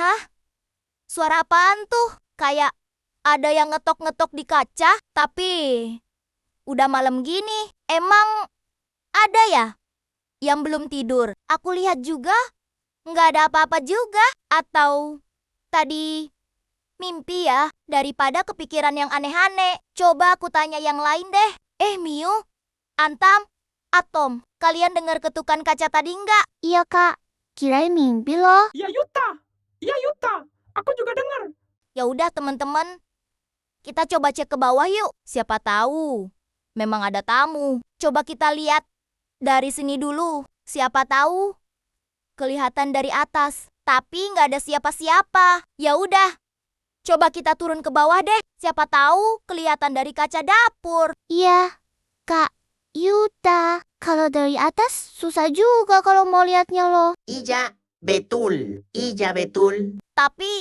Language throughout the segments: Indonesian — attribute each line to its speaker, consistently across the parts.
Speaker 1: Hah? Suara apaan tuh? Kayak ada yang ngetok-ngetok di kaca, tapi udah malam gini. Emang ada ya yang belum tidur? Aku lihat juga nggak ada apa-apa juga. Atau tadi mimpi ya, daripada kepikiran yang aneh-aneh. Coba aku tanya yang lain deh. Miu, Antam, Atom, kalian dengar ketukan kaca tadi nggak?
Speaker 2: Iya kak, kirain mimpi loh.
Speaker 3: Iya Yuta, aku juga dengar.
Speaker 1: Ya udah teman-teman, kita coba cek ke bawah yuk. Siapa tahu memang ada tamu. Coba kita lihat dari sini dulu. Siapa tahu kelihatan dari atas, tapi nggak ada siapa-siapa. Ya udah, coba kita turun ke bawah deh. Siapa tahu kelihatan dari kaca dapur.
Speaker 2: Iya, Kak Yuta. Kalau dari atas susah juga kalau mau lihatnya loh.
Speaker 4: Iya betul.
Speaker 1: Tapi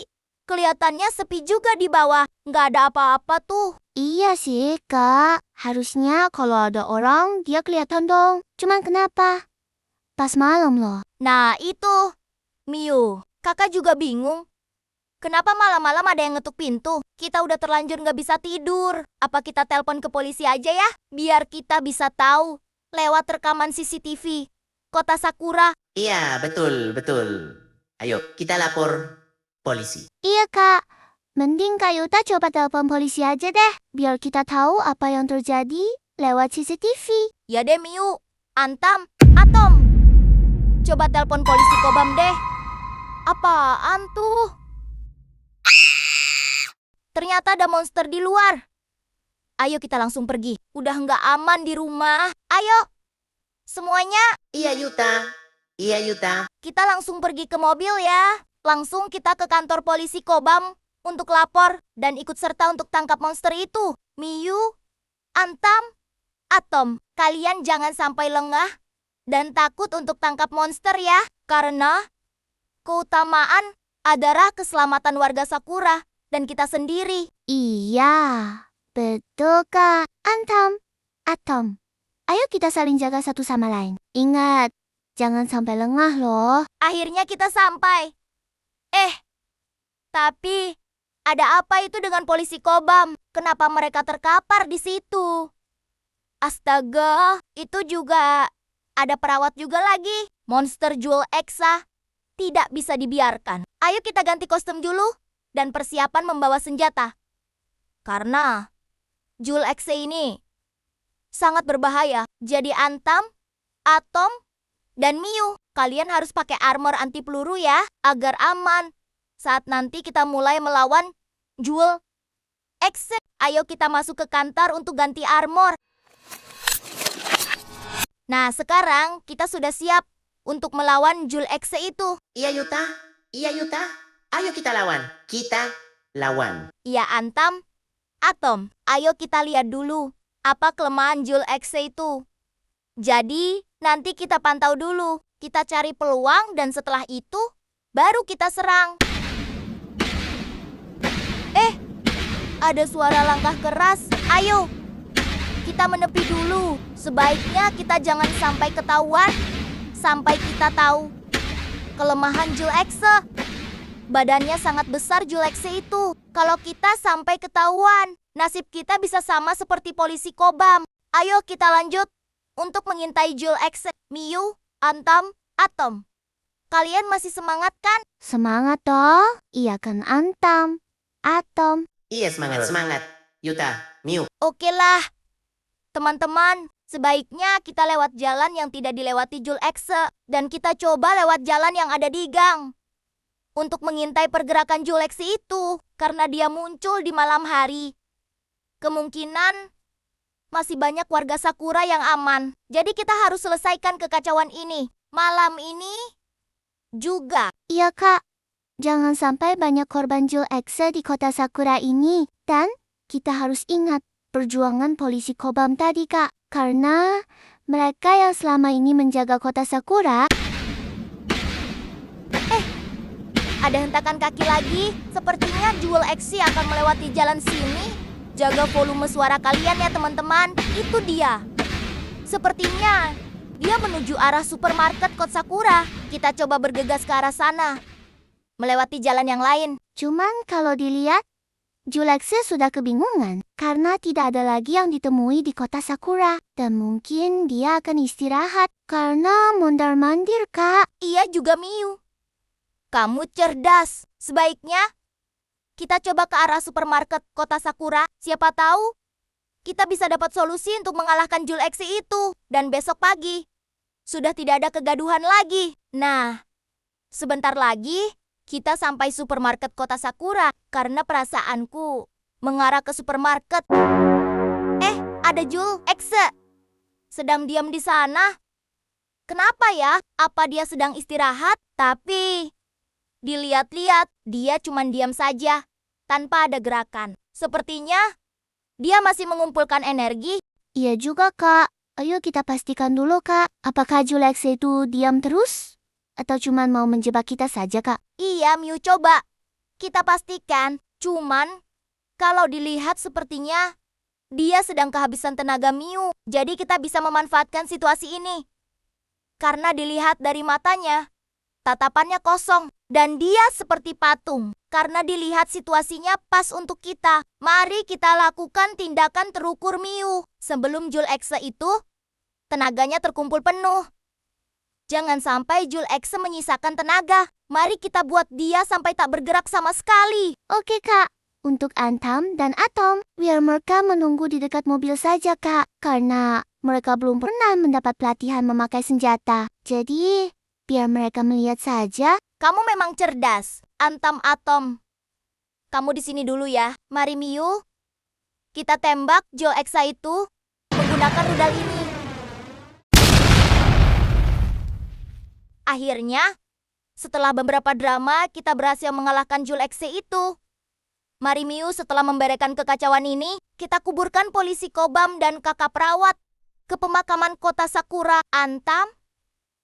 Speaker 1: kelihatannya sepi juga di bawah. Nggak ada apa-apa tuh.
Speaker 2: Iya sih kak, harusnya kalau ada orang dia kelihatan dong. Cuman kenapa? Pas malam loh.
Speaker 1: Nah itu, Miu, kakak juga bingung. Kenapa malam-malam ada yang ngetuk pintu? Kita udah terlanjur nggak bisa tidur. Apa kita telepon ke polisi aja ya? Biar kita bisa tahu lewat rekaman CCTV Kota Sakura.
Speaker 4: Iya, betul. Ayo, kita lapor polisi.
Speaker 2: Iya kak, mending Kak Yuta coba telepon polisi aja deh. Biar kita tahu apa yang terjadi lewat CCTV.
Speaker 1: Ya deh Miu, Antam, Atom. Coba telepon polisi Kobam deh. Apaan tuh? Ternyata ada monster di luar. Ayo kita langsung pergi. Udah nggak aman di rumah. Ayo, semuanya
Speaker 4: Iya Yuta.
Speaker 1: kita langsung pergi ke mobil ya. Langsung kita ke kantor polisi Kobam untuk lapor dan ikut serta untuk tangkap monster itu. Miu, Antam, Atom, kalian jangan sampai lengah dan takut untuk tangkap monster ya. Karena keutamaan adalah keselamatan warga Sakura dan kita sendiri.
Speaker 2: Iya, betul kak. Antam, Atom. Ayo kita saling jaga satu sama lain. Ingat, jangan sampai lengah loh.
Speaker 1: Akhirnya kita sampai. Tapi ada apa itu dengan polisi Kobam? Kenapa mereka terkapar di situ? Astaga, itu juga ada perawat juga lagi. Monster Jewel Exa tidak bisa dibiarkan. Ayo kita ganti kostum dulu dan persiapan membawa senjata. Karena Jewel Exa ini sangat berbahaya. Jadi Antam, Atom, dan Miu, kalian harus pakai armor anti peluru ya, agar aman saat nanti kita mulai melawan Jewel Exa. Ayo kita masuk ke kantor untuk ganti armor. Nah, sekarang kita sudah siap untuk melawan Jewel Exa itu.
Speaker 4: Iya Yuta. Ayo kita lawan.
Speaker 1: Iya Antam, Atom, ayo kita lihat dulu apa kelemahan Jewel Exa itu. Jadi, nanti kita pantau dulu. Kita cari peluang dan setelah itu baru kita serang. Ada suara langkah keras. Ayo, kita menepi dulu. Sebaiknya kita jangan sampai ketahuan sampai kita tahu kelemahan Jewel Exa. Badannya sangat besar Jewel Exa itu. Kalau kita sampai ketahuan, nasib kita bisa sama seperti polisi Kobam. Ayo kita lanjut untuk mengintai Jewel Exa. Miu, Antam, Atom, kalian masih semangat kan?
Speaker 2: Semangat toh? Iya kan Antam, Atom.
Speaker 4: Iya semangat. Yuta, Miu.
Speaker 1: Oke lah, teman-teman, sebaiknya kita lewat jalan yang tidak dilewati Jewel Exa dan kita coba lewat jalan yang ada di gang untuk mengintai pergerakan Jewel Exa itu karena dia muncul di malam hari. Kemungkinan masih banyak warga Sakura yang aman. Jadi kita harus selesaikan kekacauan ini malam ini juga.
Speaker 2: Iya kak, jangan sampai banyak korban Jewel Exa di kota Sakura ini. Dan kita harus ingat perjuangan polisi Kobam tadi kak. Karena mereka yang selama ini menjaga kota Sakura.
Speaker 1: Ada hentakan kaki lagi. Sepertinya Jewel Exa akan melewati jalan sini. Jaga volume suara kalian ya teman-teman. Itu dia. Sepertinya dia menuju arah supermarket Kota Sakura. Kita coba bergegas ke arah sana. melewati jalan yang lain.
Speaker 2: Cuman kalau dilihat, Julexe sudah kebingungan karena tidak ada lagi yang ditemui di kota Sakura. Dan mungkin dia akan istirahat karena mondar-mandir, Kak.
Speaker 1: Iya juga Miu. Kamu cerdas. Sebaiknya kita coba ke arah supermarket kota Sakura. Siapa tahu kita bisa dapat solusi untuk mengalahkan Julexe itu. Dan besok pagi sudah tidak ada kegaduhan lagi. Nah, sebentar lagi kita sampai supermarket kota Sakura karena perasaanku mengarah ke supermarket. Ada Julexe sedang diam di sana. Kenapa ya? Apa dia sedang istirahat? Tapi dilihat-lihat, dia cuma diam saja tanpa ada gerakan. Sepertinya dia masih mengumpulkan energi.
Speaker 2: Iya juga, Kak. Ayo kita pastikan dulu, Kak. Apakah Julexe itu diam terus? Atau cuma mau menjebak kita saja, Kak?
Speaker 1: Iya, Miu, coba kita pastikan. Cuman kalau dilihat sepertinya dia sedang kehabisan tenaga, Miu. Jadi kita bisa memanfaatkan situasi ini. Karena dilihat dari matanya, tatapannya kosong. Dan dia seperti patung. Karena dilihat situasinya pas untuk kita. Mari kita lakukan tindakan terukur, Miu. Sebelum Julexe itu tenaganya terkumpul penuh. Jangan sampai Julexe menyisakan tenaga. Mari kita buat dia sampai tak bergerak sama sekali.
Speaker 2: Oke, Kak. Untuk Antam dan Atom, biar mereka menunggu di dekat mobil saja, Kak. Karena mereka belum pernah mendapat pelatihan memakai senjata. Jadi, biar mereka melihat saja.
Speaker 1: Kamu memang cerdas, Antam Atom. Kamu di sini dulu ya. Mari Miu, kita tembak Julexe itu menggunakan rudal ini. Akhirnya, setelah beberapa drama, kita berhasil mengalahkan Julexe itu. Mari Miu, setelah membereskan kekacauan ini, kita kuburkan polisi Kobam dan kakak perawat ke pemakaman kota Sakura. Antam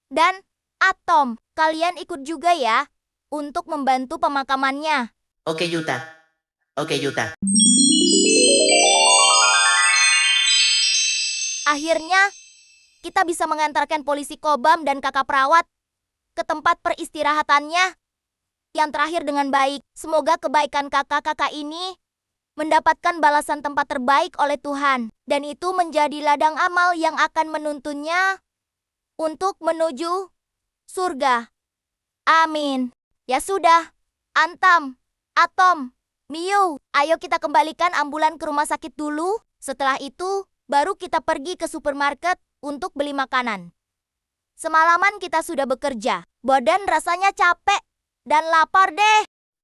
Speaker 1: dan Atom, kalian ikut juga ya untuk membantu pemakamannya.
Speaker 4: Oke, Yuta. Oke, Yuta.
Speaker 1: Akhirnya, kita bisa mengantarkan polisi Kobam dan kakak perawat ke tempat peristirahatannya yang terakhir dengan baik. Semoga kebaikan kakak-kakak ini mendapatkan balasan tempat terbaik oleh Tuhan. Dan itu menjadi ladang amal yang akan menuntunnya untuk menuju surga. Amin. Ya sudah, Antam, Atom, Miu, ayo kita kembalikan ambulan ke rumah sakit dulu. Setelah itu, baru kita pergi ke supermarket untuk beli makanan. Semalaman kita sudah bekerja. Badan rasanya capek dan lapar deh.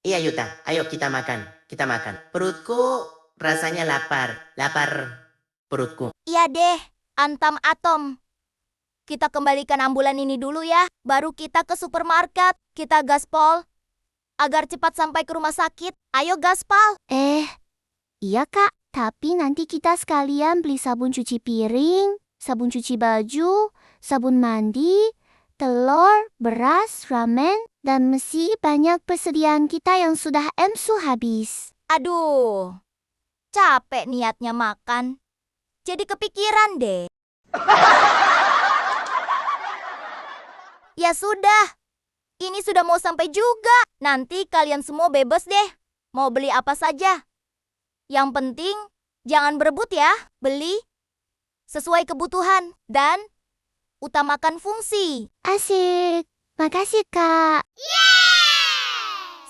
Speaker 4: Iya, Yuta. Ayo kita makan. Kita makan. Perutku rasanya lapar. Lapar perutku.
Speaker 1: Iya deh, Antam, Atom. Kita kembalikan ambulan ini dulu ya. Baru kita ke supermarket. Kita gaspol agar cepat sampai ke rumah sakit. Ayo gaspol.
Speaker 2: Iya, Kak. Tapi nanti kita sekalian beli sabun cuci piring, sabun cuci baju, sabun mandi, telur, beras, ramen, dan masih banyak persediaan kita yang sudah emsu habis.
Speaker 1: Aduh, capek niatnya makan. Jadi kepikiran deh. Ya sudah, ini sudah mau sampai juga. Nanti kalian semua bebas deh. Mau beli apa saja. Yang penting, jangan berebut ya. Beli sesuai kebutuhan dan utamakan fungsi.
Speaker 2: Asik. Makasih, Kak.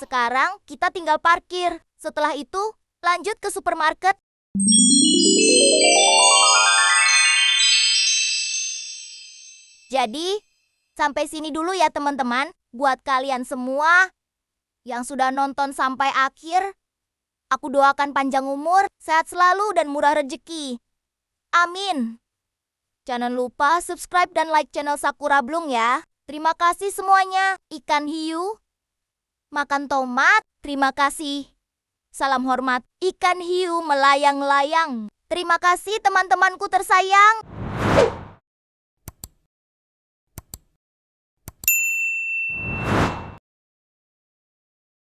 Speaker 1: Sekarang kita tinggal parkir. Setelah itu, lanjut ke supermarket. Jadi, sampai sini dulu ya teman-teman. Buat kalian semua yang sudah nonton sampai akhir, aku doakan panjang umur, sehat selalu, dan murah rezeki. Amin. Jangan lupa subscribe dan like channel Sakura Bloom ya. Terima kasih semuanya. Ikan hiu makan tomat, terima kasih. Salam hormat, ikan hiu melayang-layang. Terima kasih teman-temanku tersayang.